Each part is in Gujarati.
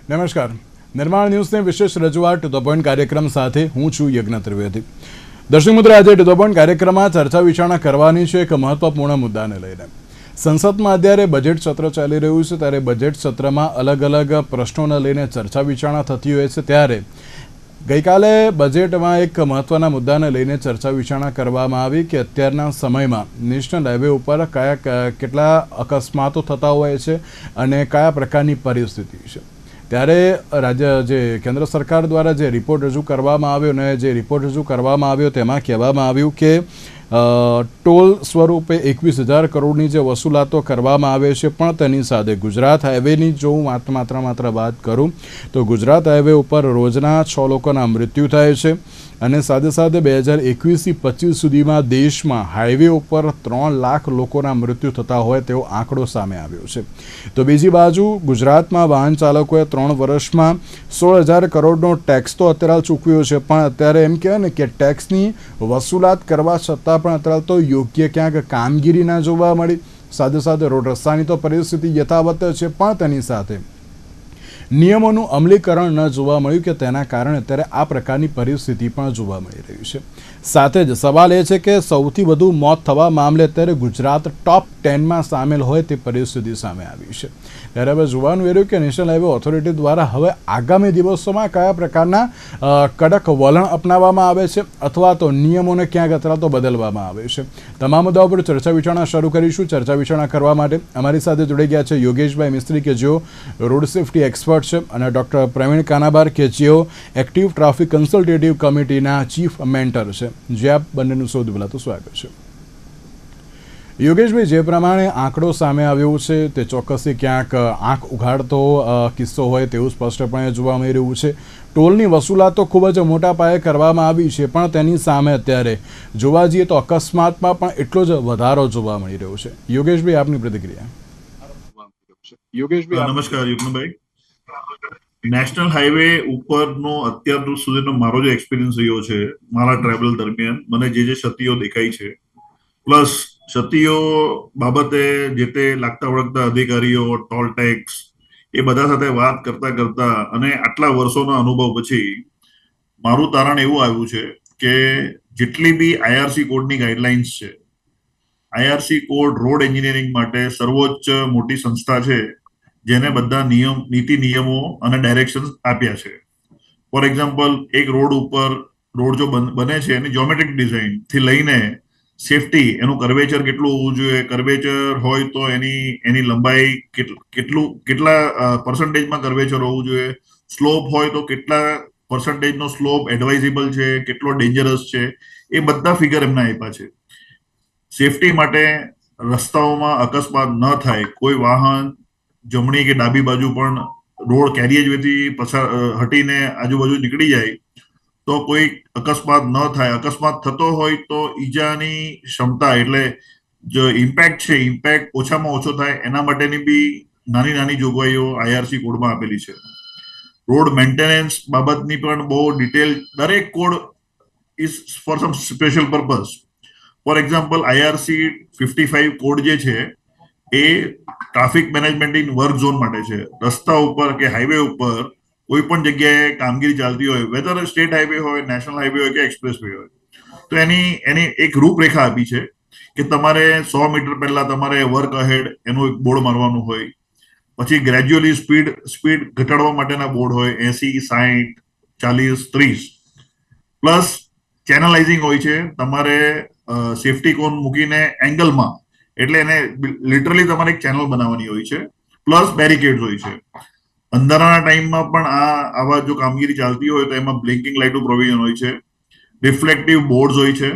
નમસ્કાર. નિર્માણ ન્યૂઝની વિશેષ રજૂઆત ટુ ધ પોઈન્ટ કાર્યક્રમ સાથે હું છું યજ્ઞ ત્રિવેદી. દર્શક મિત્રો, આજે ટુ ધ પોઈન્ટ કાર્યક્રમમાં ચર્ચા વિચારણા કરવાની છે એક મહત્વપૂર્ણ મુદ્દાને લઈને. સંસદમાં અત્યારે બજેટ સત્ર ચાલી રહ્યું છે, ત્યારે બજેટ સત્રમાં અલગ અલગ પ્રશ્નોને લઈને ચર્ચા વિચારણા થતી હોય છે. ત્યારે ગઈકાલે બજેટમાં એક મહત્વના મુદ્દાને લઈને ચર્ચા વિચારણા કરવામાં આવી કે અત્યારના સમયમાં નેશનલ હાઈવે ઉપર કેટલા અકસ્માતો થતા હોય છે અને કયા પ્રકારની પરિસ્થિતિ છે. ત્યારે કેન્દ્ર સરકાર દ્વારા જે રિપોર્ટ રજૂ કરવામાં આવ્યો અને જે રિપોર્ટ રજૂ કરવામાં આવ્યો તેમાં કહેવામાં આવ્યું કે ટોલ સ્વરૂપે 21,000 કરોડની જે વસૂલાતો કરવામાં આવે છે, પણ તેની સાથે ગુજરાત હાઈવેની જો હું માત્ર વાત કરું તો ગુજરાત હાઈવે ઉપર રોજના 6 લોકોના મૃત્યુ થાય છે અને સાથે સાથે 2021થી 25 સુધીમાં દેશમાં હાઈવે ઉપર 3 લાખ લોકોના મૃત્યુ થતા હોય તેવો આંકડો સામે આવ્યો છે. તો બીજી બાજુ ગુજરાતમાં વાહન ચાલકોએ 3 વર્ષમાં 16,000 કરોડનો ટેક્સ તો અત્યારે ચૂકવ્યો છે, પણ અત્યારે એમ કહેવાય ને કે ટેક્સની વસૂલાત કરવા છતાં પણ અત્યારે તો યોગ્ય ક્યાંક કામગીરી ના જોવા મળી. સાથે સાથે રોડ રસ્તાની તો પરિસ્થિતિ યથાવત છે, પણ તેની સાથે નિયમોનું અમલીકરણ ન જોવા મળ્યું કે તેના કારણે અત્યારે આ પ્રકારની પરિસ્થિતિ પણ જોવા મળી રહી છે. સાથે જ સવાલ એ છે કે સૌથી વધુ મોત થવા મામલે અત્યારે ગુજરાત ટોપ 10માં સામેલ હોય તે પરિસ્થિતિ સામે આવી છે. ત્યારે હવે જોવાનું એ રહ્યું કે નેશનલ હાઈવે ઓથોરિટી દ્વારા હવે આગામી દિવસોમાં કયા પ્રકારના કડક વલણ અપનાવવામાં આવે છે અથવા તો નિયમોને ક્યાંક અત્યારે તો બદલવામાં આવે છે. તમામ મુદ્દાઓ પર ચર્ચા વિચારણા શરૂ કરીશું. ચર્ચા વિચારણા કરવા માટે અમારી સાથે જોડાઈ ગયા છે યોગેશભાઈ મિસ્ત્રી કે જેઓ રોડ સેફ્ટી એક્સપર્ટ છે અને ડૉક્ટર પ્રવીણ કાનાબાર કે જેઓ એક્ટિવ ટ્રાફિક કન્સલ્ટેટિવ કમિટીના ચીફ મેન્ટર છે. જે આપ બંનેનું સૌથી પહેલાં તો સ્વાગત છે. યોગેશભાઈ, જે પ્રમાણે આંકડો સામે આવ્યો છે તે ચોક્કસથી ક્યાંક આંખ ઉઘાડતો કિસ્સો હોય તેવું સ્પષ્ટપણે જોવા મળી રહ્યું છે. ટોલની વસૂલાતો ખૂબ જ મોટા પાયે કરવામાં આવી છે, પણ તેની સામે અત્યારે જોવા જઈએ તો અકસ્માતમાં પણ એટલો જ વધારો જોવા મળી રહ્યો છે. યોગેશભાઈ, આપની પ્રતિક્રિયા. યોગેશભાઈ, નમસ્કાર. યુગ્નભાઈ, નેશનલ હાઈવે ઉપરનો અત્યાર સુધીનો મારો જે એક્સપિરિયન્સ રહ્યો છે મારા ટ્રાવેલ દરમિયાન, મને જે ક્ષતિઓ દેખાઈ છે પ્લસ ક્ષતિઓ બાબતે જે તે લાગતા વળગતા અધિકારીઓ, ટોલ ટેક્સ એ બધા સાથે વાત કરતા અને આટલા વર્ષોના અનુભવ પછી મારું તારણ એવું આવ્યું છે કે જેટલી બી આઈઆરસી કોડની ગાઈડલાઇન્સ છે, આઈઆરસી કોડ રોડ એન્જિનિયરિંગ માટે સર્વોચ્ચ મોટી સંસ્થા છે જેને બધા નીતિ નિયમો અને ડાયરેક્શન આપ્યા છે. ફોર એક્ઝામ્પલ, એક રોડ ઉપર રોડ જો બને છે એની જ્યોમેટ્રિક ડિઝાઇન થી લઈને સેફટી, એનું કર્વેચર કેટલું હોવું જોઈએ, કર્વેચર હોય તો એની લંબાઈ કેટલા પર્સન્ટેજમાં કર્વેચર હોવું જોઈએ, સ્લોપ હોય તો કેટલા પર્સન્ટેજનો સ્લોપ એડવાઇઝેબલ છે, કેટલો ડેન્જરસ છે, એ બધા ફિગર એમને આપ્યા છે. સેફટી માટે રસ્તાઓમાં અકસ્માત ન થાય, કોઈ વાહન જમણી કે ડાબી બાજુ પણ રોડ કેરિયેજ વેથી હટીને આજુબાજુ નીકળી જાય તો કોઈ અકસ્માત ન થાય. અકસ્માત થતો હોય તો ઈજાની ક્ષમતા એટલે જો ઇમ્પેક્ટ છે, ઇમ્પેક્ટ ઓછામાં ઓછો થાય એના માટેની બી નાની જોગવાઈઓ આઈઆરસી કોડમાં આપેલી છે. રોડ મેન્ટેનન્સ બાબતની પણ બહુ ડિટેલ, દરેક code is for some special purpose. For example, IRC 55 code જે છે એ traffic management in work zone માટે છે. રસ્તા ઉપર કે હાઈવે ઉપર કોઈ પણ જગ્યાએ કામગીરી ચાલતી હોય, વેધર સ્ટેટ હાઈવે હોય, નેશનલ હાઈવે હોય કે એક્સપ્રેસ વે હોય, તો એની એક રૂપરેખા આપી છે કે તમારે 100 મીટર પહેલા તમારે વર્ક અહેડ એનું એક બોર્ડ મારવાનું હોય, પછી ગ્રેજ્યુઅલી સ્પીડ ઘટાડવા માટેના બોર્ડ હોય 80, 60, 40, 30, પ્લસ ચેનલાઇઝિંગ હોય છે. તમારે સેફટી કોન મૂકીને એંગલમાં, એટલે એને લિટરલી તમારે એક ચેનલ બનાવવાની હોય છે, પ્લસ બેરિકેડ હોય છે. અંધારાના ટાઈમમાં પણ આવા જો કામગીરી ચાલતી હોય તો એમાં બ્લિંકિંગ લાઇટનું પ્રોવિઝન હોય છે, રિફ્લેક્ટિવ બોર્ડ્સ હોય છે.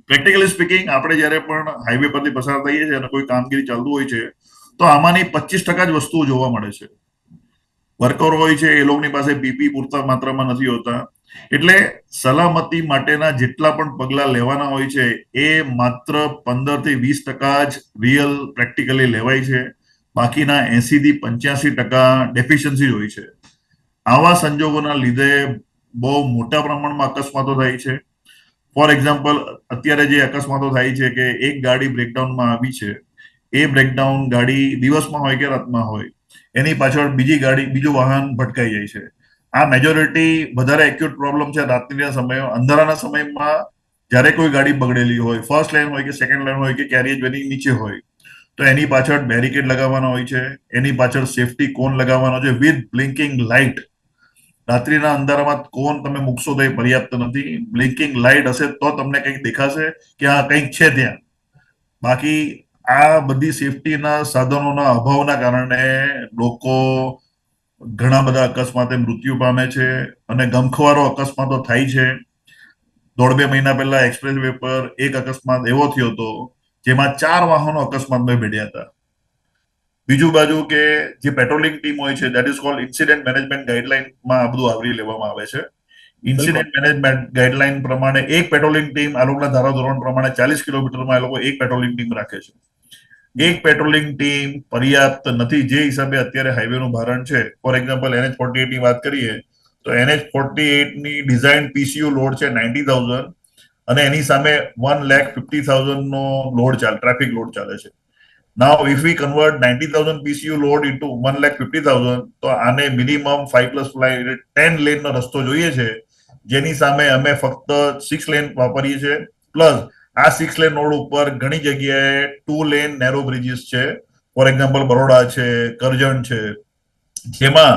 પ્રેક્ટિકલી સ્પીકિંગ, આપણે જ્યારે પણ હાઈવે પરથી પસાર થઈએ છીએ અને કોઈ કામગીરી ચાલતું હોય છે તો આમાંની 25% જ વસ્તુઓ જોવા મળે છે. વર્કર હોય છે એ લોકોની પાસે પીપી પૂરતા માત્રામાં નથી હોતા, એટલે સલામતી માટેના જેટલા પણ પગલાં લેવાના હોય છે એ માત્ર 15 થી 20% જ રિયલ પ્રેક્ટિકલી લેવાય છે. બાકીના 80 થી 85% ડેફિશિયન્સી હોય છે. આવા સંજોગોના લીધે બહુ મોટા પ્રમાણમાં અકસ્માતો થાય છે. ફોર એક્ઝામ્પલ, અત્યારે જે અકસ્માતો થાય છે કે એક ગાડી બ્રેકડાઉનમાં આવી છે, એ બ્રેકડાઉન ગાડી દિવસમાં હોય કે રાતમાં હોય, એની પાછળ બીજું વાહન ભટકાઈ જાય છે. આ મેજોરિટી વધારે એક્યુટ પ્રોબ્લેમ છે રાત્રિના સમયે. અંધારાના સમયમાં જ્યારે કોઈ ગાડી બગડેલી હોય, ફર્સ્ટ લાઇન હોય કે સેકન્ડ લાઇન હોય કે કેરિયર વેની નીચે હોય, તો એની પાછળ બેરિકેડ લગાવવાનો હોય છે, એની પાછળ સેફટી કોન લગાવવાનો છે વિથ બ્લિંકિંગ લાઇટ. રાત્રિના અંધારામાં કોન તમે મૂકશો તો એ પર્યાપ્ત નથી. બ્લિંકિંગ લાઇટ હશે તો તમને કંઈક દેખાશે કે હા કંઈક છે ત્યાં. બાકી આ બધી સેફટીના સાધનોના અભાવના કારણે લોકો ઘણા બધા અકસ્માતે મૃત્યુ પામે છે અને ગમખ્વારો અકસ્માતો થાય છે. 1.5-2 મહિના પહેલા એક્સપ્રેસ વે પર એક અકસ્માત એવો થયો હતો જેમાં 4 વાહનો અકસ્માતમાં ભેડ્યા હતા. બીજું બાજુ કે જે પેટ્રોલિંગ ટીમ હોય છે, that is called incident management ગાઈડલાઇનમાં આ બધું આવરી લેવામાં આવે છે. ઇન્સિડન્ટ મેનેજમેન્ટ ગાઈડલાઇન પ્રમાણે એક પેટ્રોલિંગ ટીમ આ લોકોના ધારાધોરણ પ્રમાણે 40 કિલોમીટરમાં એ લોકો એક પેટ્રોલિંગ ટીમ રાખે છે. એક પેટ્રોલિંગ ટીમ પર્યાપ્ત નથી જે હિસાબે અત્યારે હાઈવેનું ભારણ છે. ફોર એક્ઝામ્પલ NH-48 ની વાત કરીએ તો NH-48 ની ડિઝાઇન PCU લોડ છે 90,000 અને એની સામે 1,50,000 નો લોડ ટ્રાફિક લોડ ચાલે છે. Now, if we convert 90,000 PCU load into 1,50,000, તો આને મિનિમમ 5+5 10 લેનનો રસ્તો જોઈએ છે, જેની સામે અમે ફક્ત 6 લેન વાપરીએ છીએ. પ્લસ આ 6 લેન રોડ ઉપર ઘણી જગ્યાએ 2 લેન નેરો બ્રિજીસ છે. ફોર એક્ઝામ્પલ બરોડા છે, કરજણ છે, જેમાં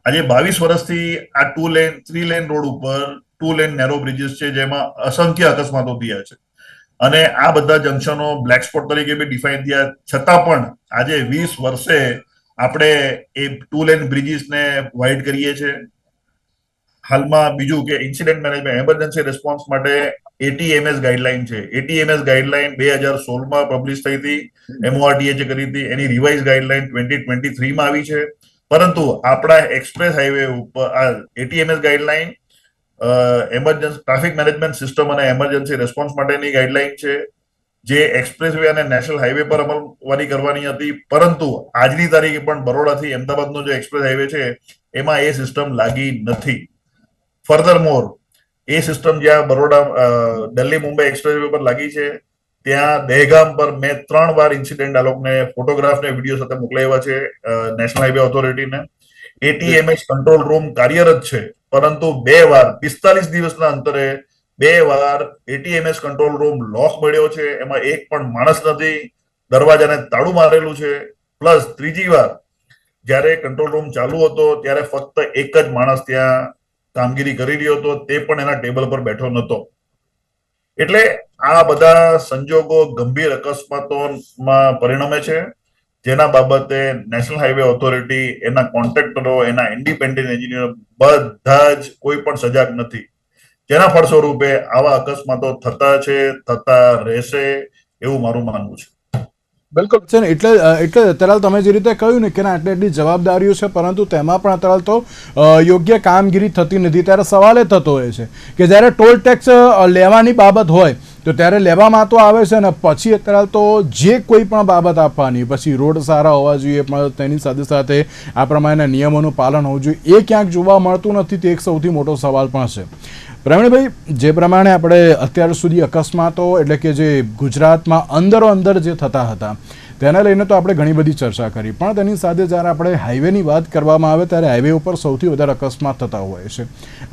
આજે 22 વર્ષથી આ 3 લેન રોડ ઉપર 2 લેન નેરો બ્રિજીસ છે, જેમાં અસંખ્ય અકસ્માતો થયા છે. અને આ બધા જંકશનો બ્લેક સ્પોટ તરીકે બી ડિફાઇન થયા છતાં પણ આજે 20 વર્ષે આપણે એ 2 લેન બ્રિજીસને વાઇડ કરીએ છીએ. હાલમાં બીજું કે ઇન્સિડન્ટ મેનેજમેન્ટ એમરજન્સી રિસ્પોન્સ માટે ATMS ગાઈડલાઇન છે. ATMS ગાઈડલાઇન 2016માં પબ્લિશ થઈ હતી, MORTH કરી હતી. એની રિવાઇઝ ગાઈડલાઇન 2023માં આવી છે. પરંતુ આપણા એક્સપ્રેસ હાઈવે ઉપર આ ATMS guideline emergency traffic management system અને એમરજન્સી રિસ્પોન્સ માટેની ગાઈડલાઇન છે, જે એક્સપ્રેસ વે અને નેશનલ હાઈવે પર અમલવારી કરવાની હતી. પરંતુ આજની તારીખે પણ બરોડાથી અમદાવાદનો જે એક્સપ્રેસ હાઈવે છે એમાં એ સિસ્ટમ લાગી નથી. ફર્ધરમોર એ સિસ્ટમ જ્યાં દિલ્હી મુંબઈ એક્સપ્રેસ વે પર લાગી છે ત્યાં દહેગામ પર મેં 3 વાર ઇન્સિડન્ટ આ લોકોને ફોટોગ્રાફ ને વિડીયો સાથે મોકલાવ્યા છે નેશનલ હાઈવે ઓથોરિટીને. ATMS કંટ્રોલ રૂમ કાર્યરત છે, પરંતુ 2 વાર 45 દિવસના અંતરે 2 વાર ATMS કંટ્રોલ રૂમ લોક મળ્યો છે. એમાં એક પણ માણસ નથી, દરવાજાને તાળું મારેલું છે. પ્લસ ત્રીજી વાર જ્યારે કંટ્રોલ રૂમ ચાલુ હતો ત્યારે ફક્ત એક જ માણસ ત્યાં કામગીરી કરી રહ્યો હતો, તે પણ એના ટેબલ પર બેઠો નહોતો. એટલે આ બધા સંજોગો ગંભીર અકસ્માતોમાં પરિણમે છે, જેના બાબતે નેશનલ હાઈવે ઓથોરિટી, એના કોન્ટ્રાક્ટરો, એના ઇન્ડિપેન્ડન્ટ એન્જિનિયર બધા જ કોઈ પણ સજાગ નથી. જેના ફળ સ્વરૂપે આવા અકસ્માતો થતા રહેશે એવું મારું માનવું છે. બિલકુલ છે ને, એટલે અત્યારે તમે જે રીતે કહ્યું ને કે એટલી જવાબદારીઓ છે, પરંતુ તેમાં પણ અત્યારે તો યોગ્ય કામગીરી થતી નથી. ત્યારે સવાલ એ થતો હોય છે કે જ્યારે ટોલ ટેક્સ લેવાની બાબત હોય તો ત્યારે લેવામાં તો આવે છે ને, પછી અત્યારે તો જે કોઈ પણ બાબત આપવાની, પછી રોડ સારા હોવા જોઈએ, પણ તેની સાથે સાથે આ પ્રમાણેના નિયમોનું પાલન હોવું જોઈએ, એ ક્યાંક જોવા મળતું નથી. તે એક સૌથી મોટો સવાલ પણ છે. પ્રવીણભાઈ, જે પ્રમાણે આપણે અત્યાર સુધી અકસ્માતો એટલે કે જે ગુજરાતમાં અંદર જે થતા હતા તેને લઈને તો આપણે ઘણી બધી ચર્ચા કરી, પણ તેની સાથે જ્યારે આપણે હાઈવેની વાત કરવામાં આવે ત્યારે હાઈવે ઉપર સૌથી વધારે અકસ્માત થતા હોય છે.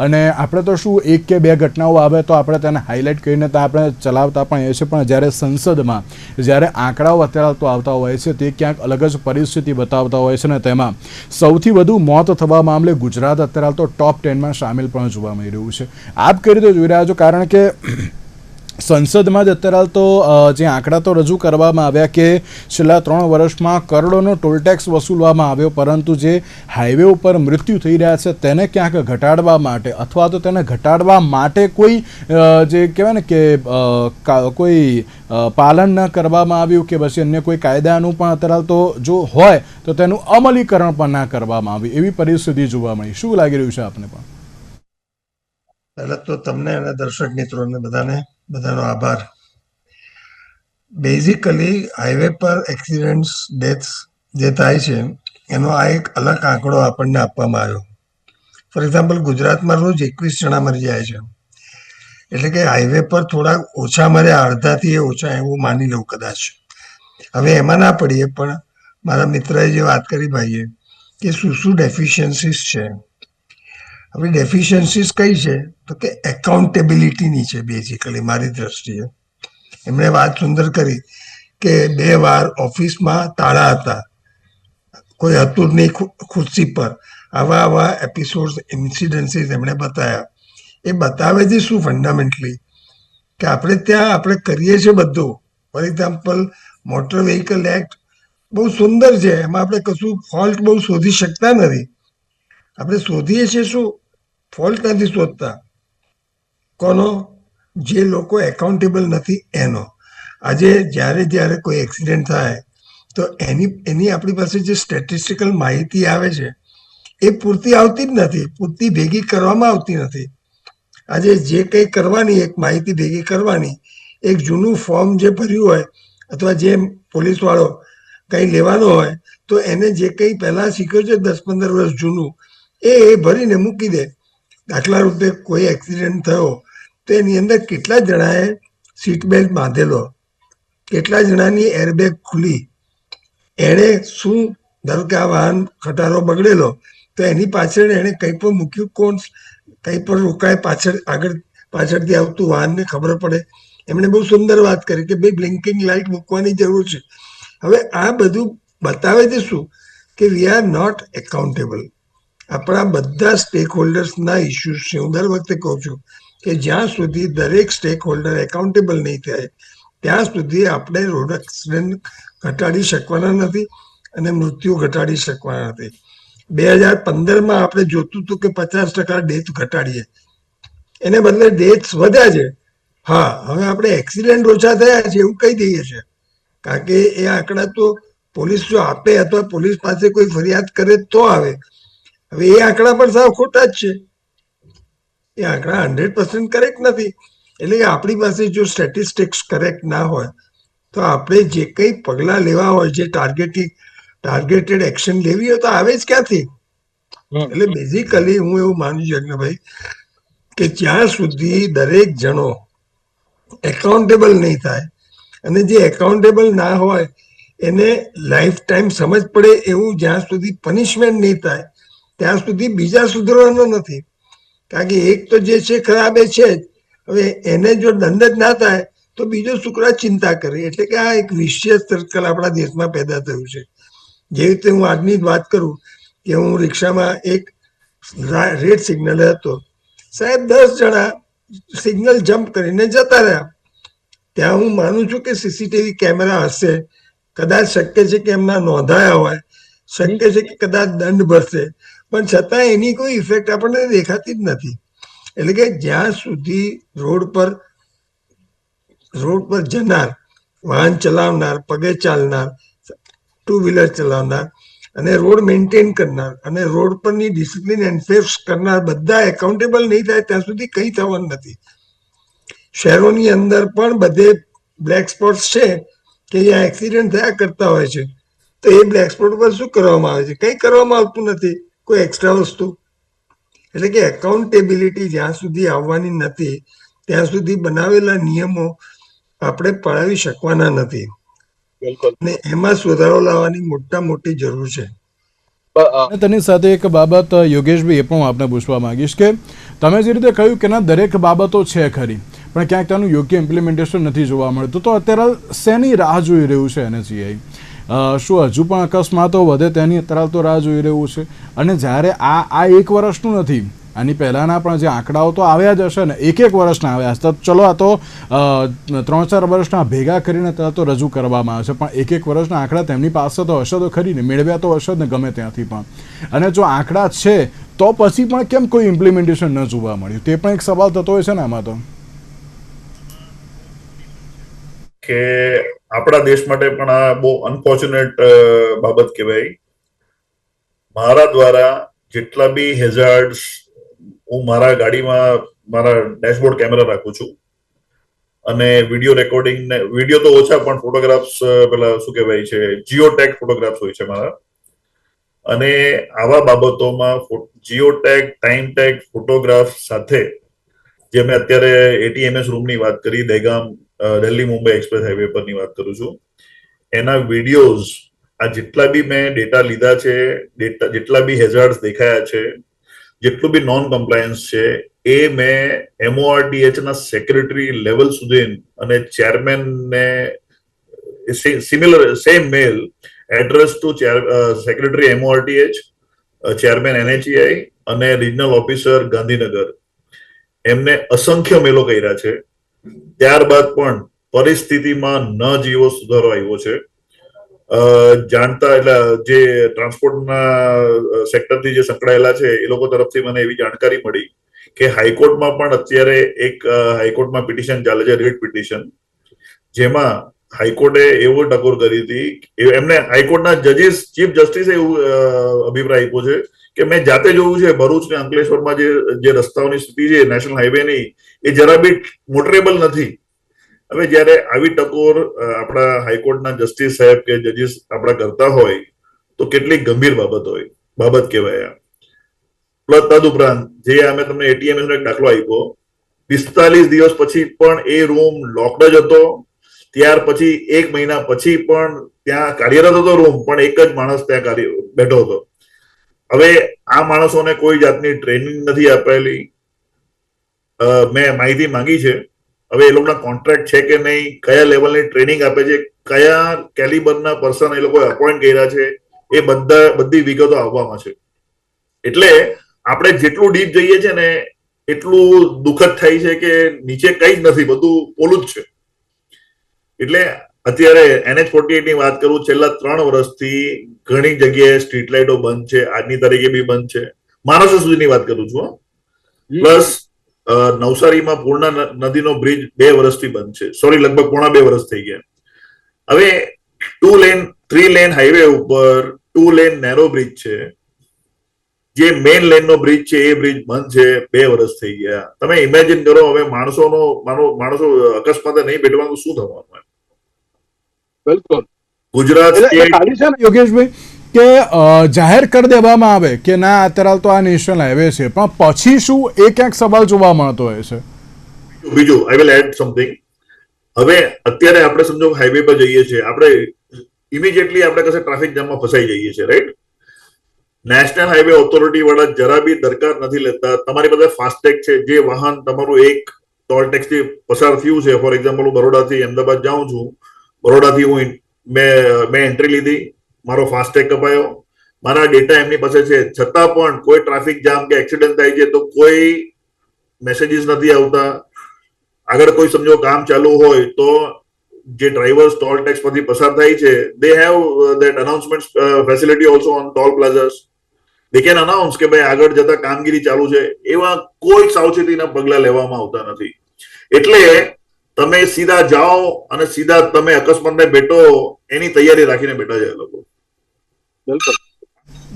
અને આપણે તો શું 1 કે 2 ઘટનાઓ આવે તો આપણે તેને હાઇલાઇટ કરીને ત્યાં આપણે ચલાવતા પણ એ છે, પણ જ્યારે સંસદમાં જ્યારે આંકડાઓ અત્યારે તો આવતા હોય છે તે ક્યાંક અલગ જ પરિસ્થિતિ બતાવતા હોય છે. ને તેમાં સૌથી વધુ મોત થવા મામલે ગુજરાત અત્યારે તો ટોપ 10માં સામેલ પણ જોવા મળી રહ્યું છે. આપ કઈ રીતે જોઈ રહ્યા છો? કારણ કે સંસદમાં જ અત્યારે તો જે આંકડા તો રજૂ કરવામાં આવ્યા કે છેલ્લા 3 વર્ષમાં કરોડોનો ટોલ ટેક્સ વસૂલવામાં આવ્યો, પરંતુ જે હાઈવે ઉપર મૃત્યુ થઈ રહ્યા છે તેને ક્યાંક ઘટાડવા માટે અથવા તો તેને ઘટાડવા માટે કોઈ જે કહેવાય ને કે કોઈ પાલન ન કરવામાં આવ્યું કે પછી અન્ય કોઈ કાયદાનું પણ અત્યારે તો જો હોય તો તેનું અમલીકરણ પણ ના કરવામાં આવ્યું, એવી પરિસ્થિતિ જોવા મળી. શું લાગી રહ્યું છે આપને? પણ પહેલા તો તમને અને દર્શક મિત્રોને બધાનો આભાર. બેઝિકલી હાઈવે પર એક્સિડન્ટ્સ, ડેથ્સ જે થાય છે એનો આ એક અલગ આંકડો આપણને આપવામાં આવ્યો. ફોર એક્ઝામ્પલ, ગુજરાતમાં રોજ 21 જણા મરી જાય છે. એટલે કે હાઈવે પર થોડાક ઓછા મર્યા, અડધાથી ઓછા એવું માની લઉં કદાચ. હવે એમાં ના પડીએ, પણ મારા મિત્રએ જે વાત કરી ભાઈએ કે શું ડેફિશિયન્સીસ છે. હવે ડેફિશિયન્સીસ કઈ છે તો કે એકાઉન્ટેબિલિટીની છે બેઝિકલી મારી દ્રષ્ટિએ. એમણે વાત સુંદર કરી કે 2 વાર ઓફિસમાં તાળા હતા, કોઈ હતું જ નહીં ખુરશી પર. આવા એપિસોડ ઇન્સિડન્સીસ એમણે બતાવ્યા. એ બતાવે છે શું ફંડામેન્ટલી કે આપણે ત્યાં આપણે કરીએ છીએ બધું. For example motor vehicle act બહુ સુંદર છે, એમાં આપણે કશું ફોલ્ટ બહુ શોધી શકતા નથી. આપણે શોધીએ છીએ શું ફોલ્ટ નથી શોધતા. કોનો? જે લોકો એકાઉન્ટેબલ નથી એનો. આજે જ્યારે કોઈ એક્સિડન્ટ થાય તો એની આપણી પાસે જે સ્ટેટિસ્ટિકલ માહિતી આવે છે એ પૂરતી આવતી જ નથી, પૂરતી ભેગી કરવામાં આવતી નથી. આજે જે કંઈ કરવાની એક માહિતી ભેગી કરવાની, એક જૂનું ફોર્મ જે ભર્યું હોય અથવા જે પોલીસ વાળો કંઈ લેવાનો હોય તો એને જે કંઈ પહેલા શીખ્યો છે 10-15 વર્ષ જૂનું એ ભરીને મૂકી દે. દાખલા રૂપે કોઈ એક્સિડન્ટ થયો તો એની અંદર કેટલા જણાએ સીટ બેલ્ટ બાંધેલો, કેટલા જણાની એરબેગ ખુલી, એણે શું ધારો કે આ વાહન ખટારો બગડેલો તો એની પાછળ એણે કંઈ પણ મૂક્યું, કોણ કંઈ પણ રોકાય પાછળથી આવતું વાહનને ખબર પડે. એમણે બહુ સુંદર વાત કરી કે ભાઈ બ્લિંકિંગ લાઇટ મૂકવાની જરૂર છે. હવે આ બધું બતાવે છે શું કે વી આર નોટ એકાઉન્ટેબલ. આપણા બધા સ્ટેક હોલ્ડર્સના ઇસ્યુઝ છે. હું દર વખતે કહું છું કે જ્યાં સુધી દરેક સ્ટેક હોલ્ડર એકાઉન્ટેબલ નહીં થાય ત્યાં સુધી આપણે રોડ એક્સિડન્ટ ઘટાડી શકવાના નથી અને મૃત્યુ ઘટાડી શકવાના નથી. 2015માં આપણે જોતું હતું કે 50% ડેથ ઘટાડીએ, એને બદલે ડેથ્સ વધ્યા છે. હા, હવે આપણે એક્સિડન્ટ ઓછા થયા છે એવું કહી દઈએ છીએ, કારણ કે એ આંકડા તો પોલીસ જો આપે અથવા પોલીસ પાસે કોઈ ફરિયાદ કરે તો આવે. હવે એ આંકડા પણ સાવ ખોટા જ છે. એ આંકડા 100% કરેક્ટ નથી. એટલે કે આપણી પાસે જો સ્ટેટિસ્ટિક્સ કરેક્ટ ના હોય તો આપણે જે કંઈ પગલાં લેવા હોય, જે ટાર્ગેટેડ એક્શન લેવી હોય તો આવે જ ક્યાંથી? એટલે બેઝિકલી હું એવું માનું છું યજ્ઞભાઈ કે જ્યાં સુધી દરેક જણો એકાઉન્ટેબલ નહીં થાય અને જે એકાઉન્ટેબલ ના હોય એને લાઈફ ટાઈમ સમજ પડે એવું જ્યાં સુધી પનિશમેન્ટ નહીં થાય ત્યાં સુધી બીજા સુધરવાનો નથી. કારણ કે એક તો જે છે ખરાબ એ છે જ. હવે એને જો દંડ જ ના થાય તો બીજો શુક્ર ચિંતા કરે. એટલે કે આ એક વિશિયસ સર્કલ આપણા દેશમાં પેદા થયું છે. જે રીતે હું આજની જ વાત કરું કે હું રિક્ષામાં એક રેડ સિગ્નલ હતો, સાહેબ 10 જણા સિગ્નલ જમ્પ કરીને જતા રહ્યા. ત્યાં હું માનું છું કે સીસીટીવી કેમેરા હશે, કદાચ શક્ય છે કે એમના નોંધાયા હોય, શક્ય છે કે કદાચ દંડ ભરશે, પણ છતાં એની કોઈ ઇફેક્ટ આપણને દેખાતી જ નથી. એટલે કે જ્યાં સુધી રોડ પર જનાર, વાહન ચલાવનાર, પગે ચાલનાર, ટુ વ્હીલર ચલાવનાર અને રોડ મેન્ટેન કરનાર અને રોડ પરની ડિસિપ્લિન એન્ફોર્સ કરનાર બધા એકાઉન્ટેબલ નહીં થાય ત્યાં સુધી કંઈ થવાનું નથી. શહેરોની અંદર પણ બધે બ્લેક સ્પોટ્સ છે કે જ્યાં એક્સિડન્ટ થયા કરતા હોય છે. તો એ બ્લેક સ્પોટ પર શું કરવામાં આવે છે? કંઈ કરવામાં આવતું નથી, કોઈ એક્સ્ટ્રા વસ્તુ. એટલે કે એકાઉન્ટેબિલિટી જ્યાં સુધી આવવાની નથી ત્યાં સુધી બનાવેલા નિયમો આપણે પળાવી શકવાના નથી. ને એમાં સુધારો લાવવાની મોટી જરૂર છે. અને તેની સાથે એક બાબત યોગેશભાઈ એ પણ હું આપને પૂછવા માંગીશ કે તમે જે રીતે કહ્યું કે ના દરેક બાબતો છે ખરી પણ ક્યાંક તેનું યોગ્ય ઇમ્પ્લિમેન્ટેશન નથી જોવા મળતું, તો અત્યારે શેની રાહ જોઈ રહ્યું છે NHAI? શું હજુ પણ અકસ્માતો વધે તેની અત્યારે તો રાહ જોઈ રહ્યું છે? અને જ્યારે આ 1 વર્ષનું નથી, આની પહેલાંના પણ જે આંકડાઓ તો આવ્યા જ હશે ને, 1 વર્ષના આવ્યા હશે, ચલો આ તો 3-4 વર્ષના ભેગા કરીને ત્યાં તો રજૂ કરવામાં આવે છે, પણ 1 વર્ષના આંકડા તેમની પાસે તો હશે તો ખરી ને, મેળવ્યા તો હશે જ ને ગમે ત્યાંથી પણ. અને જો આંકડા છે તો પછી પણ કેમ કોઈ ઇમ્પ્લિમેન્ટેશન ન જોવા મળ્યું? તે પણ એક સવાલ થતો હોય છે ને આમાં તો, કે આપણા દેશ માટે પણ આ બહુ અનફોર્ચ્યુનેટ બાબત કહેવાય. મારા દ્વારા જેટલા બી હેઝાર્ડ્સ, હું મારા ગાડીમાં મારા ડેશબોર્ડ કેમેરા રાખું છું અને વિડીયો રેકોર્ડિંગ ને વિડીયો તો ઓછા પણ ફોટોગ્રાફ્સ પેલા શું કહેવાય છે જીઓટેગ ફોટોગ્રાફ્સ હોય છે મારા. અને આવા બાબતોમાં જીઓટેગ, ટાઈમ ટેગ ફોટોગ્રાફ સાથે જે મેં અત્યારે ATMS રૂમની વાત કરી, દહેગામ દિલ્હી મુંબઈ એક્સપ્રેસ હાઈવે પરની વાત કરું છું, એના વિડીયોઝ આ જેટલા બી મેં ડેટા લીધા છે, જેટલા બી હેઝાર્ડ્સ દેખાયા છે, જેટલું બી નોન કમ્પ્લાયન્સ છે, એ મેં MORTH ના સેક્રેટરી લેવલ સુધી અને ચેરમેન ને similar same mail address to secretary MORTH, chairman NHEI અને રિજનલ ઓફિસર ગાંધીનગર, એમને અસંખ્ય મેલો કર્યા છે. ત્યારબાદ પણ પરિસ્થિતિમાં ન જેવો સુધારો આવ્યો છે. જાણતા એટલે જે ટ્રાન્સપોર્ટના સેક્ટરથી જે સંકળાયેલા છે એ લોકો તરફથી મને એવી જાણકારી મળી કે હાઈકોર્ટમાં પણ અત્યારે એક હાઈકોર્ટમાં પિટિશન ચાલે છે, રીટ પિટિશન, જેમાં હાઈકોર્ટે એવો ટકોર કરી હતી, એમને હાઈકોર્ટના જજીસ, ચીફ જસ્ટિસે એવું અભિપ્રાય આપ્યો છે કે મેં જાતે જોયું છે ભરૂચ ને અંકલેશ્વરમાં જે રસ્તાઓની સ્થિતિ છે નેશનલ હાઈવેની, એ જરા બી મોટરેબલ નથી. હવે જયારે આવી ટકોર આપણા હાઈકોર્ટના જસ્ટિસ સાહેબ કે જજીસ આપણા કરતા હોય તો કેટલી ગંભીર બાબત કહેવાય. પ્લસ તદુપરાંત જે અમે તમને ATMS નો એક દાખલો આપ્યો, 45 દિવસ પછી પણ એ રૂમ લોકડ જ હતો. ત્યાર પછી 1 મહિના પછી પણ ત્યાં કાર્યરત હતો રૂમ, પણ એક જ માણસ ત્યાં બેઠો હતો. હવે આ માણસોને કોઈ જાતની ટ્રેનિંગ નથી આપેલી. મેં માહિતી માંગી છે, હવે એ લોકોના કોન્ટ્રાક્ટ છે કે નહીં, કયા લેવલની ટ્રેનિંગ આપે છે, કયા કેલિબરના પર્સન એ લોકોએ અપોઇન્ટ કર્યા છે, એ બધી વિગતો આવવામાં છે. એટલે આપણે જેટલું ડીપ જઈએ છે ને એટલું દુઃખદ થાય છે કે નીચે કઈ જ નથી, બધું પોલું જ છે. એટલે અત્યારે NH48 ની વાત કરું, છેલ્લા 3 વર્ષથી ઘણી જગ્યાએ સ્ટ્રીટ લાઇટો બંધ છે, આજની તારીખે બી બંધ છે. મહારાષ્ટ્ર સુધીની વાત કરું છું. પ્લસ નવસારીમાં પૂર્ણા નદીનો બ્રિજ 2 વર્ષથી બંધ છે, સોરી લગભગ પોણા 2 વર્ષ થઈ ગયા. હવે 3 લેન હાઈવે ઉપર 2 લેન નેરો બ્રિજ છે, જે મેઇન લેનનો બ્રિજ છે એ બ્રિજ બંધ છે, 2 વર્ષ થઈ ગયા. તમે ઇમેજિન કરો, હવે માણસો અકસ્માતે નહીં બેઠવાનું શું થવાનું? બિલકુલ. ગુજરાત યોગેશભાઈ કે જાહેર કરી દેવામાં આવે કે ના અત્યારે તો આ નેશનલ હાઈવે છે, પણ પછી શું એ ક્યાંક સવાલ જોવા મળતો હોય છે. બીજું આઈ વિલ એડ સમથિંગ. હવે અત્યારે આપણે સમજો હાઈવે પર જઈએ છીએ, આપણે ઇમિડિયેટલી આપણે કશે ટ્રાફિક જામમાં ફસાઈ જઈએ છીએ, રાઈટ? નેશનલ હાઈવે ઓથોરિટી વાળા જરા બી દરકાર નથી લેતા. તમારી પાસે ફાસ્ટેગ છે, જે વાહન તમારું એક ટોલ ટેક્સ થી પસાર થયું છે, ફોર એક્ઝામ્પલ હું બરોડાથી અમદાવાદ જાઉં છું, બરોડાથી મેં એન્ટ્રી લીધી, મારો ફાસ્ટેગ કપાયો, મારા ડેટા એમની પાસે છે, છતાં પણ કોઈ ટ્રાફિક જામ કે એક્સિડન્ટ થાય છે તો કોઈ મેસેજીસ નથી આવતા. આગળ કોઈ સમજો કામ ચાલુ હોય તો જે ડ્રાઈવર્સ ટોલ ટેક્સ પરથી પસાર થાય છે, they have that announcement facility also on toll plazas. They can announce કે ભાઈ આગળ જતા કામગીરી ચાલુ છે. એવા કોઈ સાવચેતીના પગલા લેવામાં આવતા નથી. એટલે તમે સીધા જાઓ અને સીધા તમે અકસ્માતને બેઠો એની તૈયારી રાખીને બેઠા છે લોકો.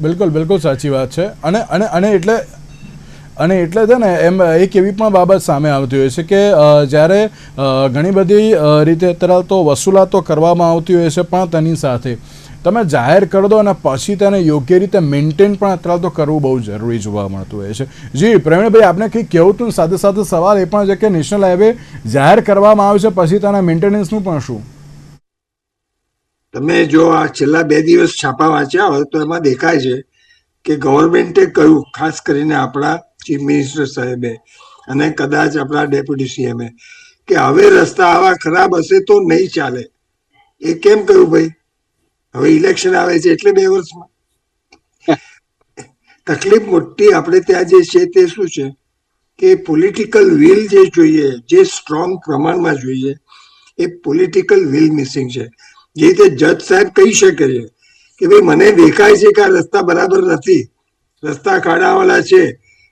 બિલકુલ સાચી વાત છે. અને એટલે છે ને એમ એક એવી પણ બાબત સામે આવતી હોય છે કે જ્યારે ઘણી બધી રીતે અત્યારે તો વસૂલાતો કરવામાં આવતી હોય છે, પણ તેની સાથે તમે જાહેર કરી દો અને પછી તેને યોગ્ય રીતે મેન્ટેન પણ અત્યારે તો કરવું બહુ જરૂરી જોવા મળતું હોય છે. જી પ્રવીણભાઈ, આપને કંઈક કહેવું હતું, સાથે સાથે સવાલ એ પણ છે કે નેશનલ હાઈવે જાહેર કરવામાં આવે છે પછી તેના મેન્ટેનન્સનું પણ શું? તમે જો આ છેલ્લા 2 દિવસ છાપા વાંચ્યા હોય તો એમાં દેખાય છે કે ગવર્મેન્ટે કહ્યું, ખાસ કરીને આપણા ચીફ મિનિસ્ટર સાહેબે અને કદાચ આપણા ડેપ્યુટી CM કે હવે રસ્તા આવા ખરાબ હશે તો નહીં ચાલે. એ કેમ કહ્યું ભાઈ? હવે ઇલેક્શન આવે છે એટલે 2 વર્ષમાં. તકલીફ મોટી આપણે ત્યાં જે છે તે શું છે કે પોલિટિકલ વિલ જે જોઈએ, જે સ્ટ્રોંગ પ્રમાણમાં જોઈએ, એ પોલિટિકલ વિલ મિસિંગ છે. જે રીતે જજ સાહેબ કહી શકે છે કે ભાઈ મને દેખાય છે કે આ રસ્તા બરાબર નથી, રસ્તા ખાડાવાળા છે,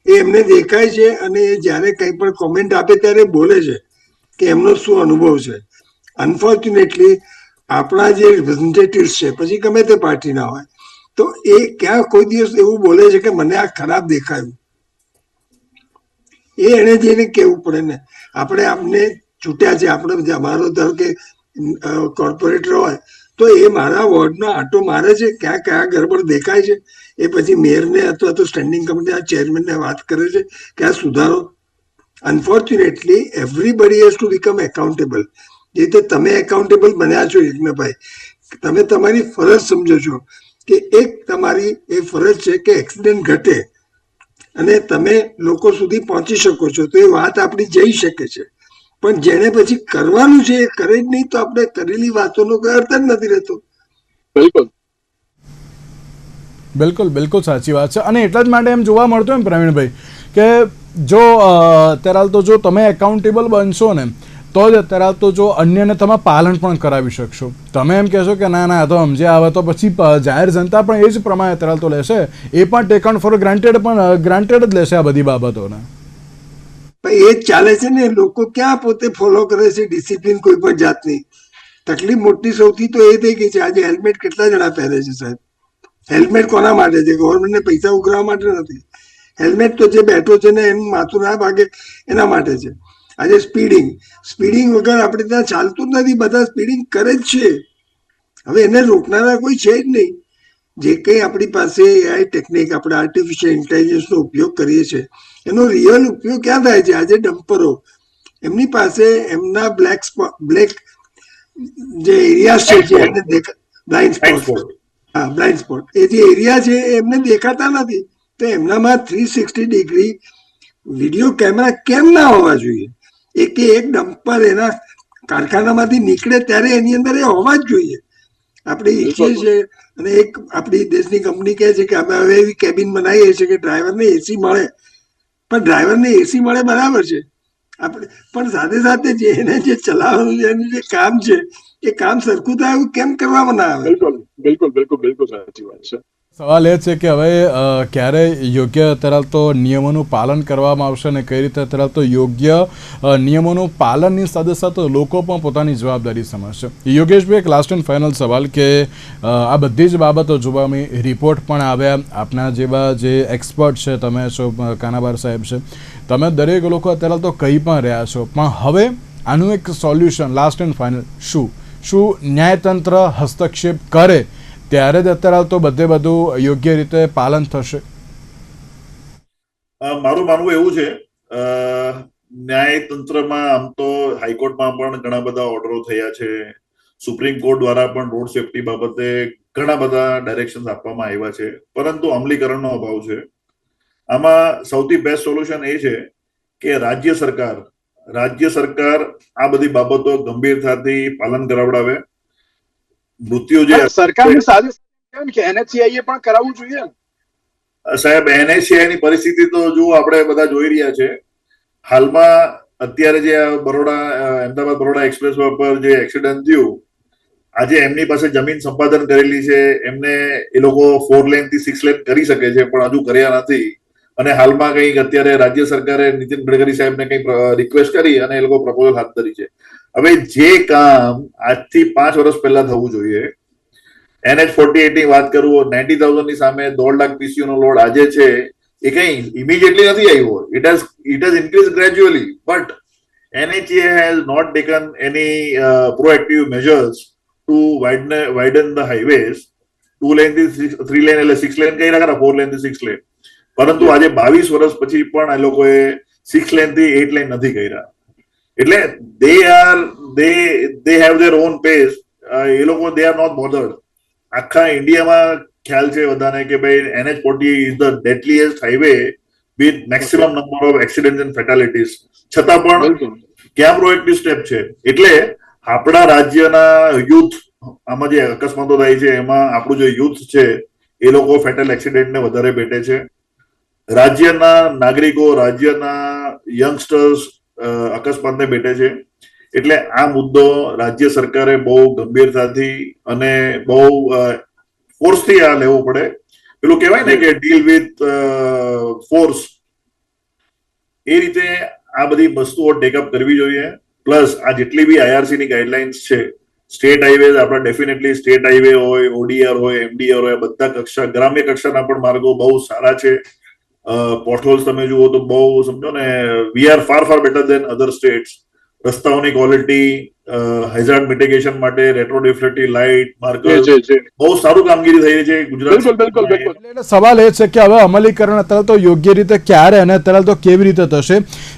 એ એમને દેખાય છે અને એ જ્યારે કંઈ પણ કોમેન્ટ આપે ત્યારે બોલે છે કે એમનો શું અનુભવ છે. અનફોર્ચ્યુનેટલી આપણા જે રિપ્રેઝેન્ટેટિવ્સ છે, પછી ગમે તે પાર્ટીના હોય, તો એ ક્યાં કોઈ દિવસ એવું બોલે છે કે મને આ ખરાબ દેખાયું. એ એને જઈને કહેવું પડે ને. આપણે આપને છૂટ્યા છે, આપણે અમારો ધારો કે કોર્પોરેટર હોય તો એ મારા વોર્ડનો આંટો મારે છે, ક્યાં કયા ગડબડ દેખાય છે, એ પછી મેયરને અથવા તો સ્ટેન્ડિંગ કમિટીના ચેરમેનને વાત કરે છે કે આ સુધારો. Unfortunately everybody has to become accountable. જે રીતે તમે એકાઉન્ટેબલ બન્યા છો યજ્ઞભાઈ, તમે તમારી ફરજ સમજો છો કે એક તમારી એ ફરજ છે કે એક્સિડન્ટ ઘટે અને તમે લોકો સુધી પહોંચી શકો છો, તો એ વાત આપણી જઈ શકે છે. પણ જેને પછી કરવાનું છે એ કરે જ નહીં, તો આપણે કરેલી વાતોનો કોઈ અર્થ જ નથી રહેતો. બિલકુલ બિલકુલ બિલકુલ સાચી વાત છે. અને એટલા જ માટે એમ જોવા મળતું એમ પ્રવીણભાઈ કે જો અત્યારે હાલ તો જો તમે એકાઉન્ટેબલ બનશો ને તો જ અત્યારે હાલ તો જો અન્યને તમે પાલન પણ કરાવી શકશો. તમે એમ કહેશો કે ના ના તો સમજે આવે તો પછી જાહેર જનતા પણ એ જ પ્રમાણે અત્યારે હાલ તો લેશે, એ પણ ટેકન ફોર ગ્રાન્ટેડ જ લેશે આ બધી બાબતોને. પણ એ જ ચાલે છે ને, લોકો ક્યાં પોતે ફોલો કરે છે ડિસિપ્લિન કોઈ પણ જાતની. તકલીફ મોટી સૌથી તો એ થઈ ગઈ છે, આજે હેલ્મેટ કેટલા જણા પહેરે છે સાહેબ? હેલ્મેટ કોના માટે છે? ગવર્મેન્ટને પૈસા ઉઘરાવવા માટે નથી. હેલ્મેટ તો જે બેઠો છે ને એનું માથું ના ભાગે એના માટે છે. આજે સ્પીડિંગ વગર આપણે ત્યાં ચાલતું જ નથી, બધા સ્પીડિંગ કરે જ છે. હવે એને રોકનારા કોઈ છે જ નહીં. જે કંઈ આપણી પાસે એઆઈ ટેકનિક, આપણે આર્ટિફિશિયલ ઇન્ટેલિજન્સનો ઉપયોગ કરીએ છીએ, એનો રિયલ ઉપયોગ ક્યાં થાય છે? આજે ડમ્પરો, એમની પાસે એમના બ્લેક જે એરિયા છે જે એને બ્લાઇન્ડ સ્પોટ, હા બ્લાઇન્ડ સ્પોટ, એ જે એરિયા છે એમને દેખાતા નથી. તો એમનામાં 360 ડિગ્રી વિડીયો કેમેરા કેમ ના હોવા જોઈએ? એક ડમ્પર એના કારખાનામાંથી નીકળે ત્યારે એની અંદર એ હોવા જ જોઈએ. આપણે ઈચ્છીએ છીએ અને એક આપણી દેશની કંપની કહે છે કે અમે હવે એવી કેબિન બનાવીએ છીએ કે ડ્રાઈવરને એસી મળે. પણ ડ્રાઈવરને એસી મળે બરાબર છે, આપણે પણ સાથે સાથે જે એને જે ચલાવવાનું છે એનું જે કામ છે એ કામ સરખું થાય એવું કેમ કરવામાં ના આવે? બિલકુલ બિલકુલ બિલકુલ બિલકુલ સાચી વાત છે. સવાલ એ છે કે હવે ક્યારે યોગ્ય અત્યારે તો નિયમોનું પાલન કરવામાં આવશે અને કઈ રીતે અત્યારે તો યોગ્ય નિયમોનું પાલનની સાથે સાથે લોકો પણ પોતાની જવાબદારી સમજશે. યોગેશભાઈ, એક લાસ્ટ એન્ડ ફાઇનલ સવાલ કે આ બધી જ બાબતો જોવામાં રિપોર્ટ પણ આવ્યા, આપના જેવા જે એક્સપર્ટ છે, તમે છો કાનાબાર સાહેબ છે, તમે દરેક લોકો અત્યારે તો કહી પણ રહ્યા છો, પણ હવે આનું એક સોલ્યુશન લાસ્ટ એન્ડ ફાઇનલ શું ન્યાયતંત્ર હસ્તક્ષેપ કરે ત્યારે જ અત્યારે તો બધું યોગ્ય રીતે પાલન થશે? મારું માનવું એવું છે, ન્યાયતંત્રમાં આમ તો હાઈકોર્ટમાં પણ ઘણા બધા ઓર્ડરો થયા છે, સુપ્રીમ કોર્ટ દ્વારા પણ રોડ સેફટી બાબતે ઘણા બધા ડાયરેક્શન આપવામાં આવ્યા છે, પરંતુ અમલીકરણનો અભાવ છે. આમાં સૌથી બેસ્ટ સોલ્યુશન એ છે કે રાજ્ય સરકાર આ બધી બાબતો ગંભીરતાથી પાલન કરાવડાવે. મૃત્યુ જે સરકારની સાથે કે એનએચસીઆઈએ પણ કરાવવું જોઈએ. સાહેબ, એનએચસીઆઈ ની પરિસ્થિતિ તો જો આપણે બધા જોઈ રહ્યા છે. હાલમાં અત્યારે જે અમદાવાદ બરોડા એક્સપ્રેસ પર જે એક્સિડન્ટ થયું, આજે એમની પાસે જમીન સંપાદન કરેલી છે, એમને એ લોકો 4 લેન થી 6 લેન કરી શકે છે, પણ હજુ કર્યા નથી. અને હાલમાં કંઈક અત્યારે રાજ્ય સરકારે નીતિન ગડકરી સાહેબને કંઈક રિક્વેસ્ટ કરી અને એ લોકો પ્રપોઝલ હાથ ધરી છે. હવે જે કામ આજથી 5 વર્ષ પહેલા થવું જોઈએ, NH48 ની વાત કરું, 90,000 ની સામે 1.5 લાખ PCU નો લોડ આજે છે, એ કઈ ઇમિડિયેટલી નથી આવ્યો. It has increased gradually, but NHA has not taken any proactive measures to widen the highways. 2 lane થી 3 લેન એટલે 6 લેન કહી રહ્યા, 4 લેન થી 6 લેન. પરંતુ આજે 22 વર્ષ પછી પણ આ લોકોએ 6 લેન થી 8 લેન નથી કર્યા. એટલે they have their own pace. એ લોકો they are not bothered. આખા ઇન્ડિયામાં ખ્યાલ છે બધાને કે ભાઈ NH48 is the deadliest highway with maximum number of accidents and fatalities. છતાં પણ ક્યાં પ્રોએક્ટિવ સ્ટેપ છે? એટલે આપણા રાજ્યના યુથ આમાં જે અકસ્માતો થાય છે એમાં આપણું જે યુથ છે એ લોકો ફેટલ એક્સિડન્ટને વધારે ભેટે છે. રાજ્યના નાગરિકો, રાજ્યના યંગસ્ટર્સ અકસ્માતને ભેટે છે. એટલે આ મુદ્દો રાજ્ય સરકારે બહુ ગંભીરતાથી અને બહુ ફોર્સથી આ લેવો પડે. પેલું કહેવાય ને કે ડીલ વિથ ફોર્સ, એ રીતે આ બધી વસ્તુઓ ટેકઅપ કરવી જોઈએ. પ્લસ આ જેટલી બી IRC ની ગાઈડલાઇન્સ છે, સ્ટેટ હાઈવે આપણા ડેફિનેટલી સ્ટેટ હાઈવે હોય, ODR હોય, MDR હોય, બધા કક્ષા, ગ્રામ્ય કક્ષાના પણ માર્ગો બહુ સારા છે. પોટહોલ્સ તમે જુઓ તો બહુ સમજો ને, we are far better than other states. રસ્તાઓની ક્વોલિટી, હેઝાર્ડ મિટિગેશન માટે રેટ્રો ડિફ્લેક્ટિવ લાઇટ, માર્કર, જી બહુ સારું કામગીરી થઈ રહી છે ગુજરાત બિલકુલ. એટલે સવાલ એ છે કે હવે અમલીકરણ અત્યારે તો યોગ્ય રીતે ક્યારે અને અત્યારે તો કેવી રીતે થશે?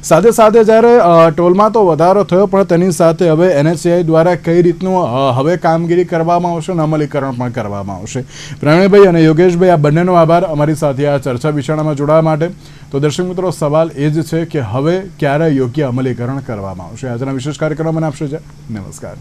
સાથે સાથે જ્યારે ટોલમાં તો વધારો થયો પણ તેની સાથે હવે NHAI દ્વારા કઈ રીતનું હવે કામગીરી કરવામાં આવશે અને અમલીકરણ પણ કરવામાં આવશે. પ્રવીણભાઈ અને યોગેશભાઈ, આ બંનેનો આભાર અમારી સાથે આ ચર્ચા વિચારણામાં જોડાવા માટે. તો દર્શક મિત્રો, સવાલ એ જ છે કે હવે ક્યારે યોગ્ય અમલીકરણ કરવામાં આવશે? આજના વિશેષ કાર્યક્રમમાં આપશે. નમસ્કાર.